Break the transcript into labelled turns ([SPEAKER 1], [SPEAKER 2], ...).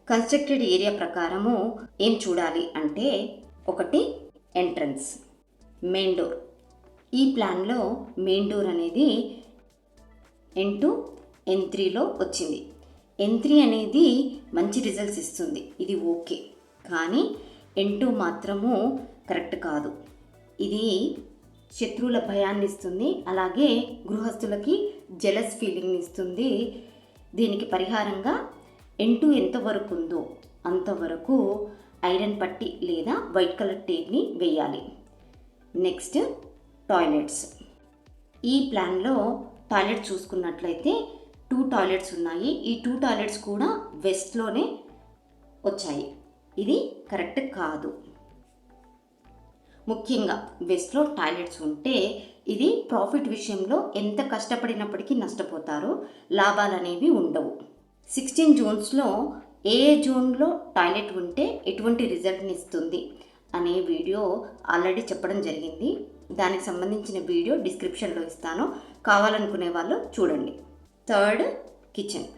[SPEAKER 1] Constructed area ప్రకారము ఏం చూడాలి అంటే, ఒకటి ఎంట్రన్స్, మెయిన్ డోర్. ఈ ప్లాన్లో మెయిన్ డోర్ అనేది N2 N3లో వచ్చింది. N3 అనేది మంచి రిజల్ట్స్ ఇస్తుంది, ఇది ఓకే. కానీ N2 మాత్రము కరెక్ట్ కాదు. ఇది శత్రువుల భయాన్ని ఇస్తుంది, అలాగే గృహస్థులకి జెలస్ ఫీలింగ్ ఇస్తుంది. దీనికి పరిహారంగా N2 ఎంతవరకు ఉందో అంతవరకు ఐరన్ పట్టి లేదా వైట్ కలర్ టేప్ని వేయాలి. Next toilets. ఈ ప్లాన్లో టాయిలెట్ చూసుకున్నట్లయితే 2 టాయిలెట్స్ ఉన్నాయి. ఈ 2 టాయిలెట్స్ కూడా వెస్ట్లోనే వచ్చాయి, ఇది కరెక్ట్ కాదు. ముఖ్యంగా వెస్ట్లో టాయిలెట్స్ ఉంటే ఇది ప్రాఫిట్ విషయంలో ఎంత కష్టపడినప్పటికీ నష్టపోతారు, లాభాలు అనేవి ఉండవు. 16 జోన్స్లో ఏ జోన్లో టాయిలెట్ ఉంటే ఎటువంటి రిజల్ట్ని ఇస్తుంది అనే వీడియో ఆల్రెడీ చెప్పడం జరిగింది. దానికి సంబంధించిన వీడియో డిస్క్రిప్షన్లో ఇస్తాను, కావాలనుకునే వాళ్ళు చూడండి. Third, kitchen.